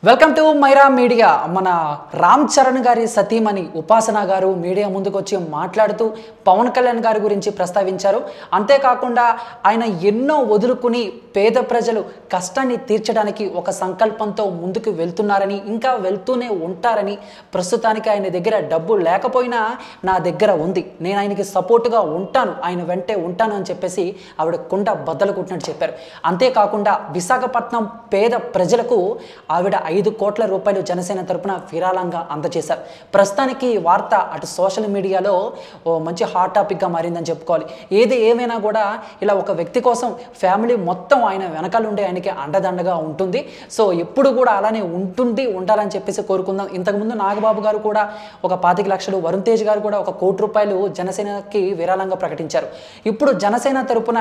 Welcome to Myra media. మన రామ్ చరణ్ గారి సతీమణి ఉపాసన గారు మీడియా ముందుకు వచ్చి మాట్లాడుతూ పవన్ కళ్యాణ్ గారి గురించి ప్రస్తావించారు. అంతేకాకుండా ఆయన ఎన్నో వదులుకుని పేద ప్రజలు కష్టాన్ని తీర్చడానికి ఒక సంకల్పంతో ముందుకు వెళ్తున్నారని, ఇంకా వెళ్తూనే ఉంటారని, ప్రస్తుతానికి ఆయన దగ్గర డబ్బు లేకపోయినా నా దగ్గర ఉంది, నేను ఆయనకి సపోర్టుగా ఉంటాను, ఆయన వెంటే ఉంటాను అని చెప్పేసి ఆవిడ కుండ బద్దలు కొట్టినట్టు చెప్పారు. అంతేకాకుండా విశాఖపట్నం పేద ప్రజలకు ఆవిడ 5 కోట్ల రూపాయలు జనసేన తరపున విరాళంగా అందజేశారు. ప్రస్తుతానికి వార్త అటు సోషల్ మీడియాలో మంచి హాట్ టాపిక్గా మారిందని చెప్పుకోవాలి. ఏది ఏమైనా కూడా ఇలా ఒక వ్యక్తి కోసం ఫ్యామిలీ మొత్తం ఆయన వెనకాల ఉండే ఆయనకి అండదండగా ఉంటుంది. సో ఎప్పుడు కూడా అలానే ఉండాలని చెప్పేసి కోరుకుందాం. ఇంతకుముందు నాగబాబు గారు కూడా ఒక 25 లక్షలు, వరుణ్ తేజ్ గారు కూడా 1 కోటి రూపాయలు జనసేనకి విరాళంగా ప్రకటించారు. ఇప్పుడు జనసేన తరపున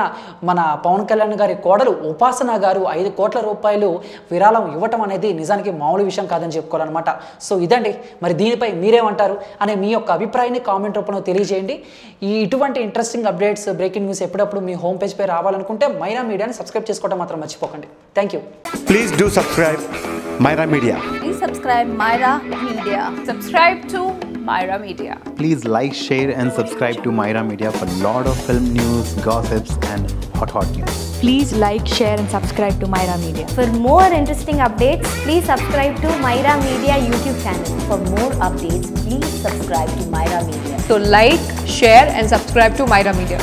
మన పవన్ కళ్యాణ్ గారి కోడలు ఉపాసన గారు 5 కోట్ల రూపాయలు విరాళం ఇవ్వటం అనేది నిజానికి మామూలు విషయం కాదని చెప్పుకోవాలన్నమాట. సో ఇదండి, మరి దీనిపై మీరేమంటారు అనే మీ యొక్క అభిప్రాయాన్ని కామెంట్ రూపంలో తెలియజేయండి. ఇటువంటి ఇంట్రెస్టింగ్ అప్డేట్స్, బ్రేకింగ్ న్యూస్ ఎప్పుడప్పుడు మీ హోమ్ పేజ్ పై రావాలనుకుంటే మైరా మీడియాని సబ్స్క్రైబ్ చేసుకోవడం మాత్రం మర్చిపోకండి. Thank you. Please do subscribe Myra Media. Please subscribe Myra Media. Subscribe to Myra Media. Please like, share and subscribe to Myra Media for lot of film news, gossips and hot news. Please like, share and subscribe to Myra Media. For more interesting updates, please subscribe to Myra Media YouTube channel. For more updates, please subscribe to Myra Media. So like, share and subscribe to Myra Media.